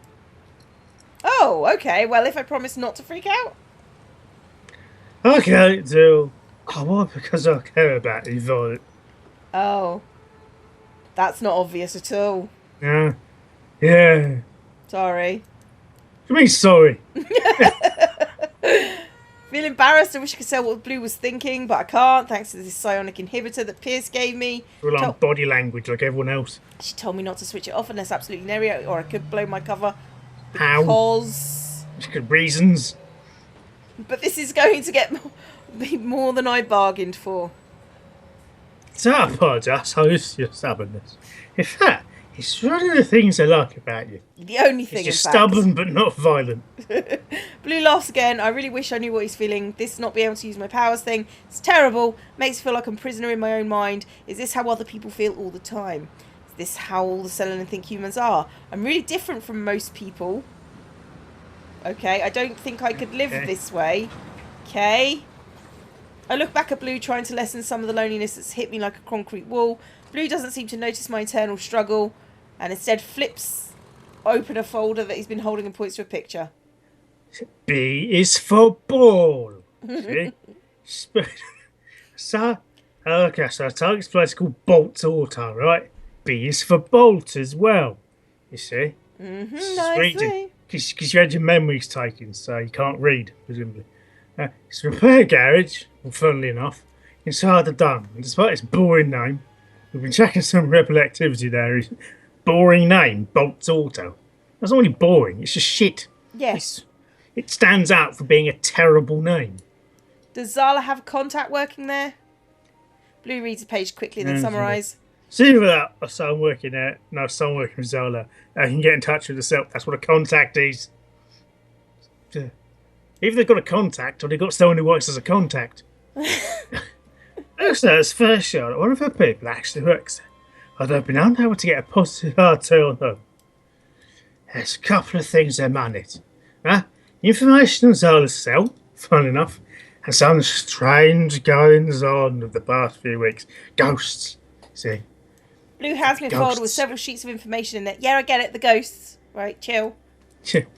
Oh, okay. Well, if I promise not to freak out.
Okay, do. I won't because I care about you, Violet.
Oh. That's not obvious at all.
Yeah. Yeah.
Sorry.
What do you mean, sorry?
Feel embarrassed. I wish I could say what Blue was thinking, but I can't, thanks to this psionic inhibitor that Pierce gave me.
Rely on body language like everyone else.
She told me not to switch it off unless absolutely necessary, or I could blow my cover.
How?
Because...
Good reasons.
But this is going to be more than I bargained for.
So I apologise, I used your stubbornness. In fact, it's one of the things I like about you.
The only thing,
you're stubborn but not violent.
Blue laughs again. I really wish I knew what he's feeling. This not being able to use my powers thing. It's terrible. Makes me feel like I'm a prisoner in my own mind. Is this how other people feel all the time? Is this how all the Selenon think humans are? I'm really different from most people. Okay, I don't think I could live this way. Okay. I look back at Blue, trying to lessen some of the loneliness that's hit me like a concrete wall. Blue doesn't seem to notice my internal struggle, and instead flips open a folder that he's been holding and points to a picture.
B is for ball. See? So our target's place is called Bolt Auto, right? B is for Bolt as well. You see?
I see.
Because you had your memories taken, so you can't read, presumably. It's a repair garage, well, funnily enough, inside the dome. And despite its boring name, we've been checking some rebel activity there. Boring name, Bolt Auto. That's not really boring, it's just shit.
Yes.
It stands out for being a terrible name.
Does Zala have a contact working there? Blue reads the page quickly, then summarise.
See without someone working there, no, someone working with Zola, I can get in touch with herself. That's what a contact is. If they've got a contact, or they've got someone who works as a contact. Looks like it's first shot. One of her people actually works there. Although I've been unable to get a positive RT on her. There's a couple of things that man it. Information on Zola's cell, fun enough, and some strange goings on of the past few weeks. Ghosts, see.
Blue hands me a folder with several sheets of information in it. Yeah, I get it, the ghosts. Right, chill.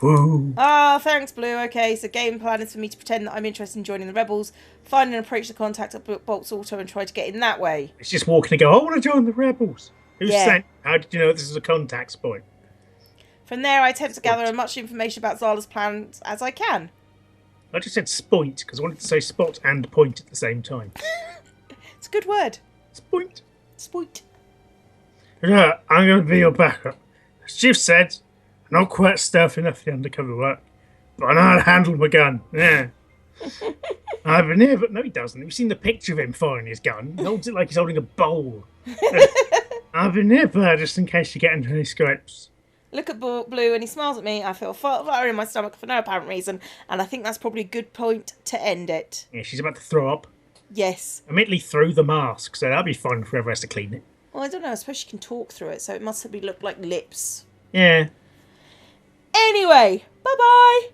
Woo.
Ah, thanks, Blue. Okay, so game plan is for me to pretend that I'm interested in joining the rebels, find and approach the contact at Bolt's Auto and try to get in that way.
It's just walking and go, I want to join the rebels. Who
Yeah.
sent? How did you know this is a contact point?
From there, I attempt to gather as much information about Zala's plans as I can.
I just said spoint because I wanted to say spot and point at the same time.
It's a good word.
Spoint.
Spoit.
Yeah, I'm going to be your backup. As Chief said, I'm not quite stealthy enough for the undercover work, but I know how to handle my gun. Yeah. I've been here, but no, he doesn't. Have you seen the picture of him firing his gun? He holds it like he's holding a bowl. I've been here, but just in case you get into any scrapes.
Look at Blue and he smiles at me. I feel fire in my stomach for no apparent reason, and I think that's probably a good point to end it.
Yeah, she's about to throw up.
Yes.
Immediately through the mask, so that'll be fun for whoever has to clean it.
Well, I don't know. I suppose she can talk through it, so it must look like lips.
Yeah.
Anyway, bye-bye.